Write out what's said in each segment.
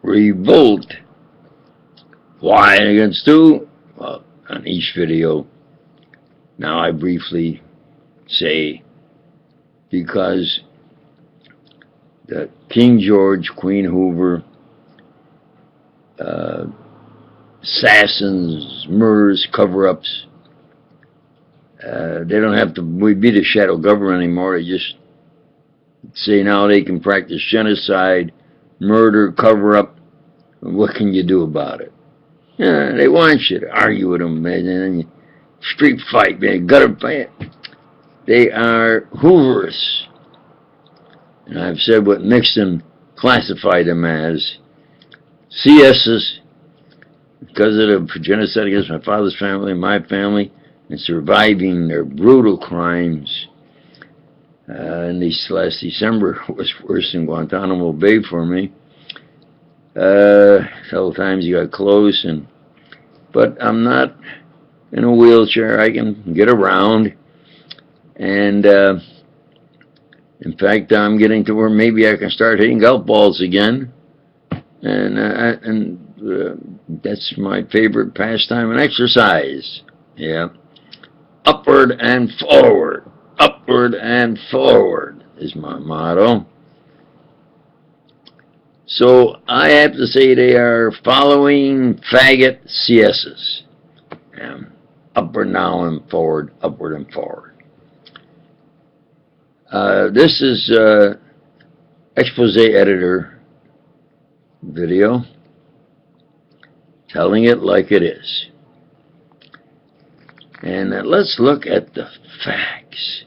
Revolt. Why against who? Well, on each video, now I briefly say because the King George, Queen Hoover, assassins, murders, cover-ups, they don't have to be the shadow government anymore. They just say now they can practice genocide, murder, cover-up. What can you do about it? Yeah, they want you to argue with them, man, and then you street fight, man, gutter fight. They are Hoovers. And I've said what Nixon classified them as CSs because of the genocide against my father's family, my family, and surviving their brutal crimes. And this last December was worse than Guantanamo Bay for me. Several times you got close, but I'm not in a wheelchair. I can get around, and in fact, I'm getting to where maybe I can start hitting golf balls again, and that's my favorite pastime and exercise. Yeah, upward and forward, upward and forward is my motto. So I have to say they are following faggot CSs. Upward now and forward, upward and forward. This is expose editor video, telling it like it is. And let's look at the facts.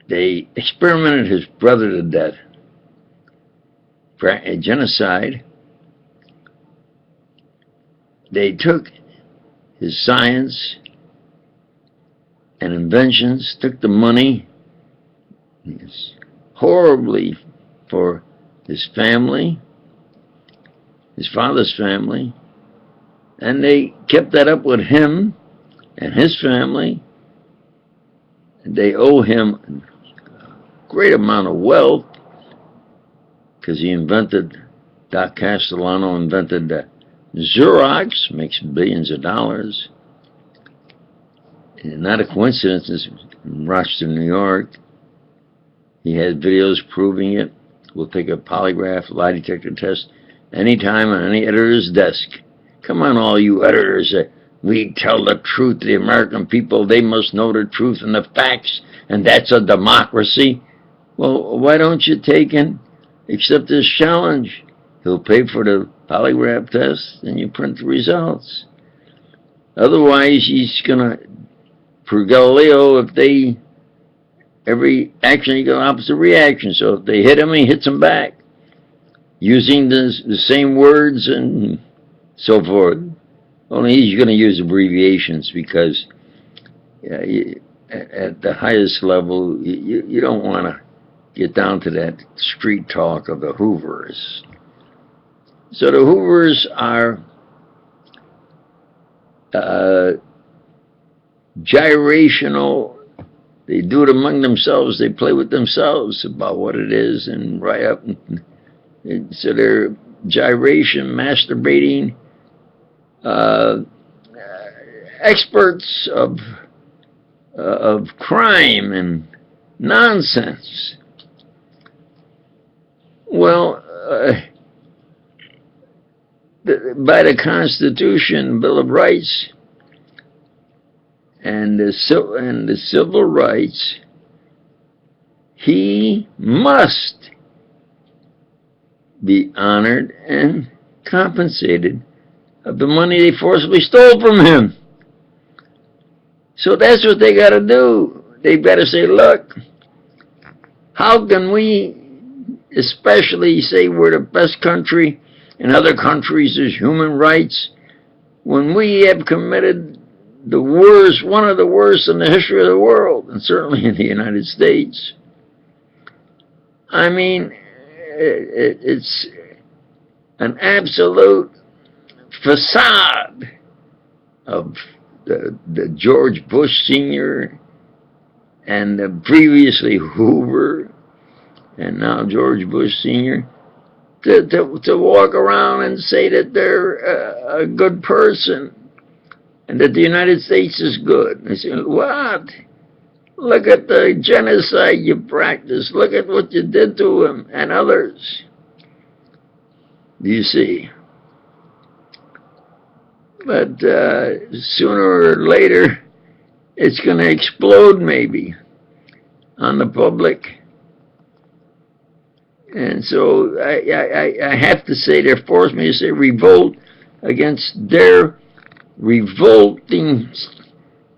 They experimented his brother to death. A genocide. They took his science and inventions, took the money horribly for his family, his father's family, and they kept that up with him and his family. They owe him a great amount of wealth, because he invented, Doc Castellano invented Xerox, makes billions of dollars. And not a coincidence, it's in Rochester, New York. He has videos proving it. We'll take a polygraph, lie detector test, anytime on any editor's desk. Come on, all you editors. We tell the truth to the American people. They must know the truth and the facts, and that's a democracy. Well, why don't you take and accept this challenge? He'll pay for the polygraph test, and you print the results. Otherwise, he's gonna, for Galileo, every action you get an opposite reaction. So if they hit him, he hits them back, using the same words and so forth. Only he's gonna use abbreviations because at the highest level, you don't want to get down to that street talk of the Hoovers. So the Hoovers are gyrational. They do it among themselves. They play with themselves about what it is and right up. So they're gyration, masturbating, experts of crime and nonsense. Well, by the Constitution, Bill of Rights, and the civil rights, he must be honored and compensated of the money they forcibly stole from him. So that's what they got to do. They've got to say, look, how can we especially say we're the best country in other countries there's human rights when we have committed the worst, one of the worst in the history of the world, and certainly in the United States? I mean, it's an absolute facade of the George Bush Sr. and the previously Hoover and now George Bush Sr. to walk around and say that they're a good person and that the United States is good. I say, what? Look at the genocide you practiced. Look at what you did to him and others. Do you see? But sooner or later, it's going to explode maybe on the public. And so I have to say, they forced me to say revolt against their revolting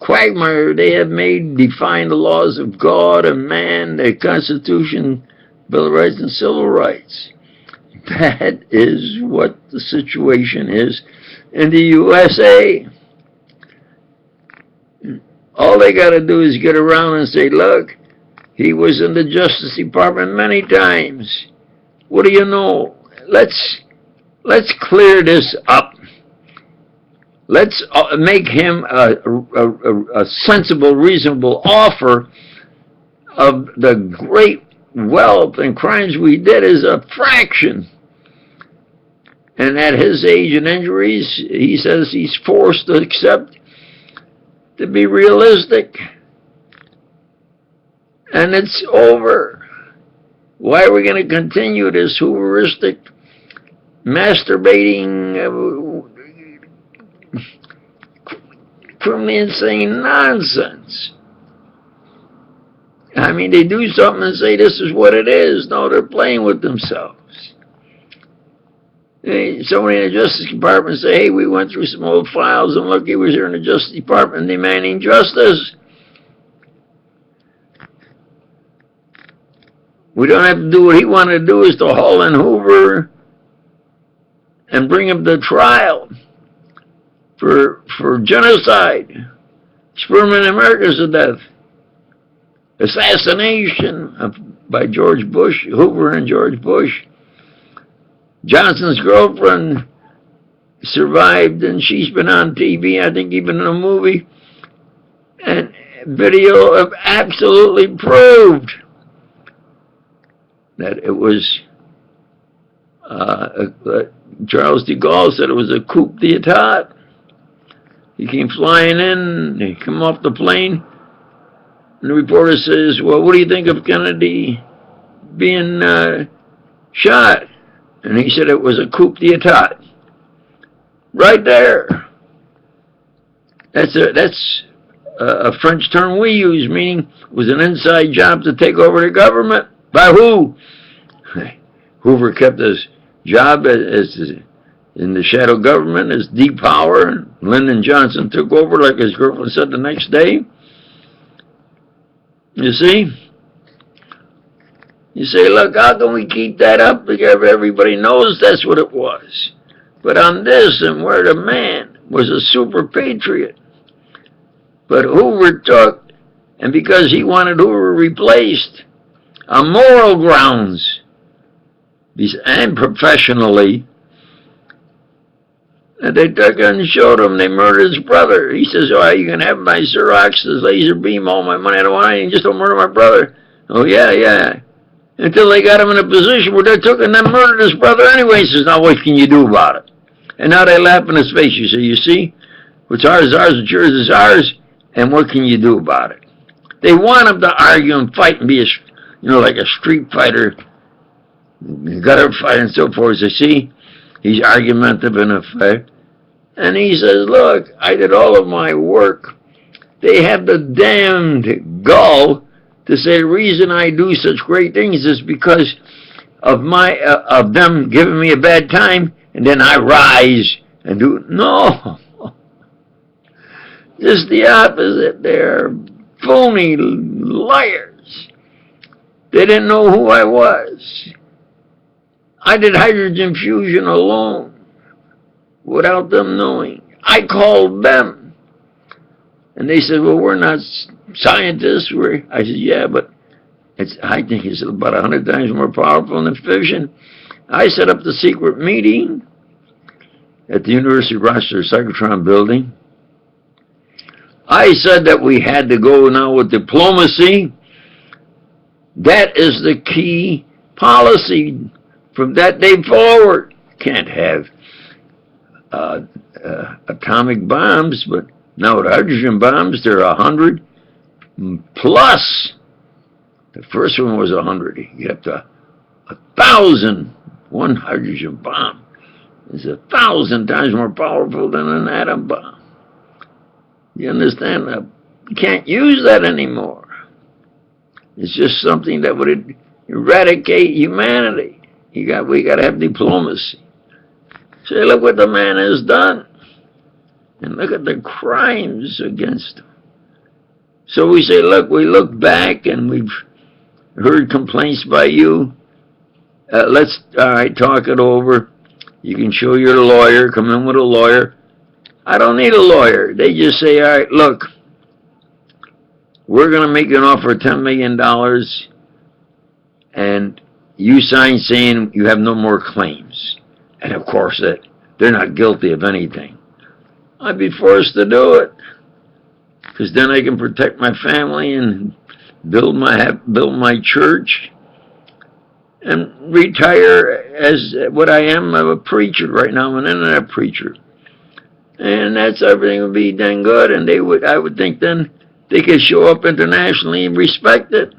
quagmire they have made define the laws of God and man, the Constitution, Bill of Rights, and Civil Rights. That is what the situation is in the U.S.A. All they got to do is get around and say, look, he was in the Justice Department many times. What do you know? Let's clear this up. Let's make him a sensible, reasonable offer of the great wealth and crimes we did as a fraction. And at his age and injuries, he says he's forced to accept, to be realistic. And it's over. Why are we going to continue this hubristic, masturbating, criminally insane nonsense? I mean, they do something and say this is what it is. No, they're playing with themselves. Somebody in the Justice Department say, hey, we went through some old files and look, he was here in the Justice Department demanding justice. We don't have to do what he wanted to do, is to haul in Hoover and bring him to trial for genocide, experiment in Americans to death, assassination by George Bush, Hoover and George Bush. Johnson's girlfriend survived, and she's been on TV, I think even in a movie, and video have absolutely proved that it was, Charles de Gaulle said it was a coup d'etat. He came flying in, he came off the plane, and the reporter says, well, what do you think of Kennedy being shot? And he said it was a coup d'etat. Right there. That's a French term we use, meaning it was an inside job to take over the government. By who? Hoover kept his job as in the shadow government as deep power, and Lyndon Johnson took over, like his girlfriend said, the next day. You see? You say, look, how can we keep that up? Because everybody knows that's what it was. But on this, and where the man was a super patriot. But Hoover took, and because he wanted Hoover replaced, on moral grounds, and professionally, and they took and showed him they murdered his brother. He says, oh, you can have my Xerox, this laser beam, all my money, I don't want anything, just don't murder my brother. Oh, yeah. Until they got him in a position where they took and then murdered his brother anyway. He says, now what can you do about it? And now they laugh in his face. You say, you see, what's ours is ours, what's yours is ours, and what can you do about it? They want him to argue and fight and be like a street fighter, gutter fight and so forth. You see, he's argumentative in effect. And he says, look, I did all of my work. They have the damned gall to say the reason I do such great things is because of of them giving me a bad time, and then I rise and do. No, just the opposite. They're phony liars. They didn't know who I was. I did hydrogen fusion alone, without them knowing. I called them, and they said, well, we're not scientists. I said, yeah, but I think it's about 100 times more powerful than fission. I set up the secret meeting at the University of Rochester Cyclotron building. I said that we had to go now with diplomacy. That is the key policy from that day forward. Can't have atomic bombs, but now with hydrogen bombs, there are 100 plus. The first one was 100. You get up to 1,000. One hydrogen bomb is 1,000 times more powerful than an atom bomb. You understand? You can't use that anymore. It's just something that would eradicate humanity. We got to have diplomacy. Say, look what the man has done. And look at the crimes against him. So we say, look, we look back and we've heard complaints by you. Let's, all right, talk it over. You can show your lawyer, come in with a lawyer. I don't need a lawyer. They just say, all right, look, we're going to make an offer of $10 million and you sign saying you have no more claims. And of course, that they're not guilty of anything. I'd be forced to do it because then I can protect my family and build my church and retire as what I am, of a preacher right now. I'm an internet preacher. And that's everything would be done good, and I would think then they could show up internationally and respect it.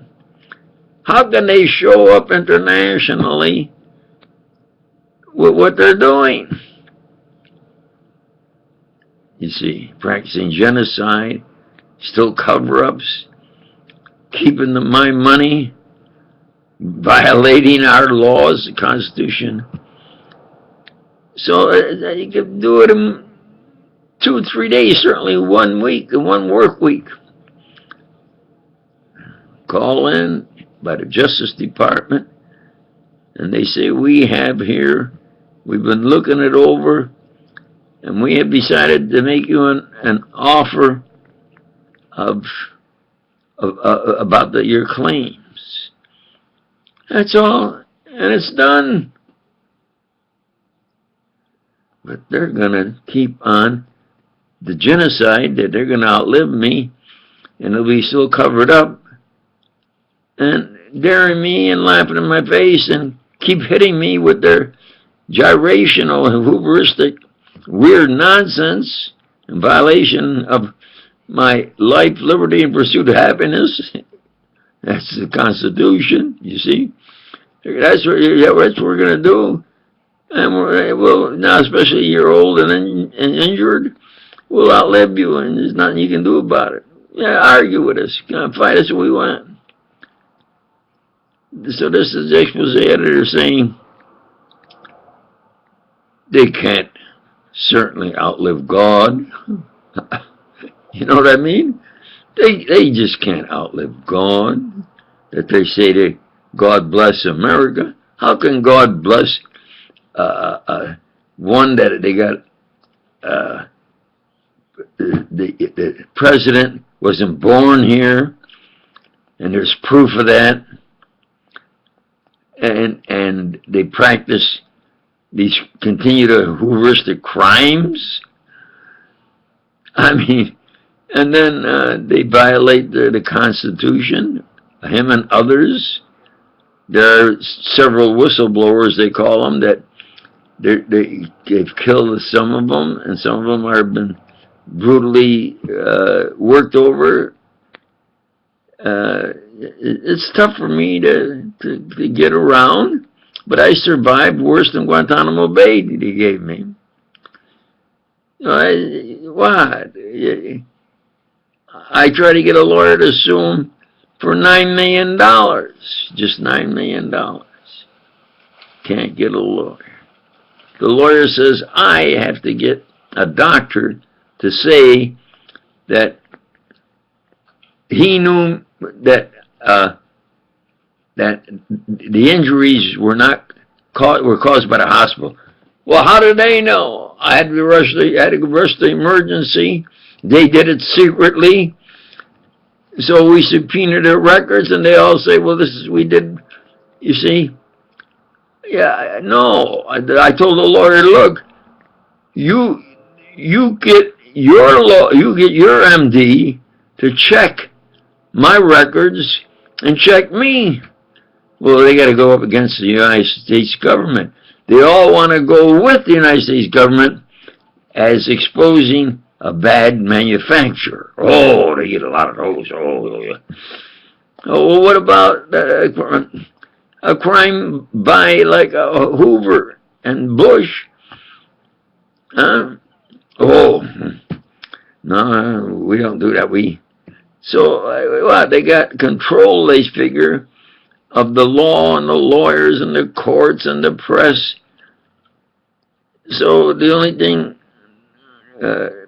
How can they show up internationally with what they're doing? You see, practicing genocide, still cover-ups, keeping my money, violating our laws, the Constitution. So you can do it in 2 or 3 days, certainly 1 week, in 1 work week. Call in by the Justice Department, and they say, we have here, we've been looking it over, and we have decided to make you an offer about your claims. That's all, and it's done. But they're going to keep on the genocide, that they're going to outlive me, and it'll be still covered up, and daring me and laughing in my face and keep hitting me with their gyrational, hubristic, weird nonsense in violation of my life, liberty, and pursuit of happiness. That's the Constitution, you see. That's what we're going to do. And we'll now, especially you're old and injured, we'll outlive you, and there's nothing you can do about it. Yeah, argue with us. Fight us if we want. So this is the expose editor saying they can't certainly outlive God. You know what I mean? They just can't outlive God. That they say that God bless America. How can God bless one that they got the president wasn't born here, and there's proof of that, and they practice these continue to heuristic crimes. I mean, and then they violate the Constitution, him and others. There are several whistleblowers, they call them, that they've killed some of them, and some of them have been brutally worked over. It's tough for me to get around, but I survived worse than Guantanamo Bay they gave me. What? I tried to get a lawyer to sue him for $9 million. Just $9 million. Can't get a lawyer. The lawyer says, I have to get a doctor to say that he knew that that the injuries were caused by the hospital. Well, how did they know? I had to rush the emergency. They did it secretly. So we subpoenaed their records, and they all say, well, we did, you see. Yeah, no. I told the lawyer, look, you get your MD to check my records and check me. Well, they got to go up against the United States government. They all want to go with the United States government as exposing a bad manufacturer. Oh, they get a lot of those. Oh, well, what about a crime by like Hoover and Bush? Huh? Oh, no, we don't do that. So what? They got control, they figure, of the law and the lawyers and the courts and the press. So the only thing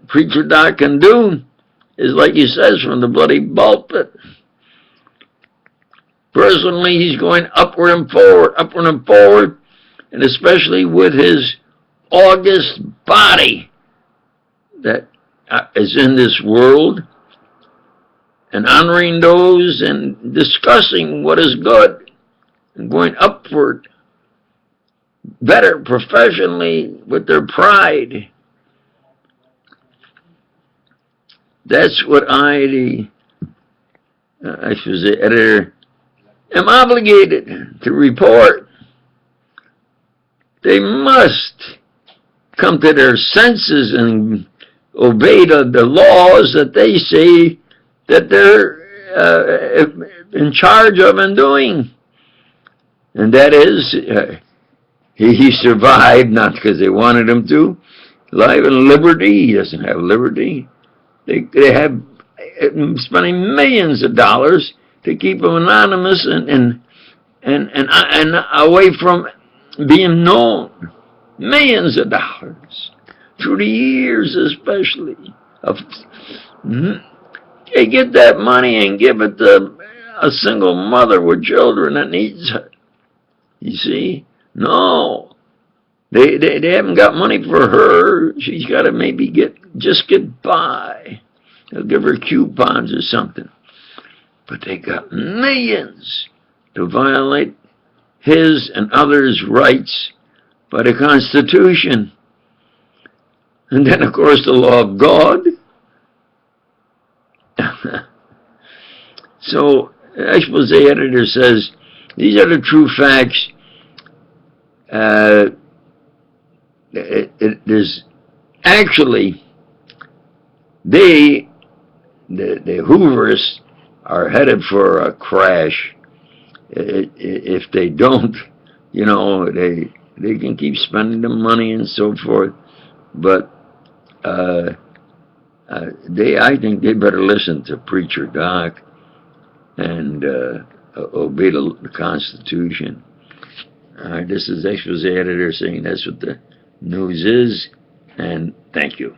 Preacher Doc can do is, like he says from the bloody pulpit. Personally, he's going upward and forward, and especially with his august body that is in this world, and honoring those and discussing what is good, and going upward, better professionally with their pride. That's what I suppose the editor, am obligated to report. They must come to their senses and obey the laws that they say that they're in charge of and doing. And that is, he survived, not because they wanted him to. Life and liberty, he doesn't have liberty. They have spending millions of dollars to keep him anonymous and away from being known. Millions of dollars through the years, especially. They get that money and give it to a single mother with children that needs it. You see, no, they haven't got money for her. She's got to maybe just get by. They'll give her coupons or something. But they got millions to violate his and others' rights by the Constitution. And then, of course, the law of God. So, expose editor says, these are the true facts. There's actually, the Hooverists are headed for a crash. If they don't, you know, they can keep spending the money and so forth, but I think they better listen to Preacher Doc and obey the Constitution. All right, this is expose editor saying that's what the news is, and thank you.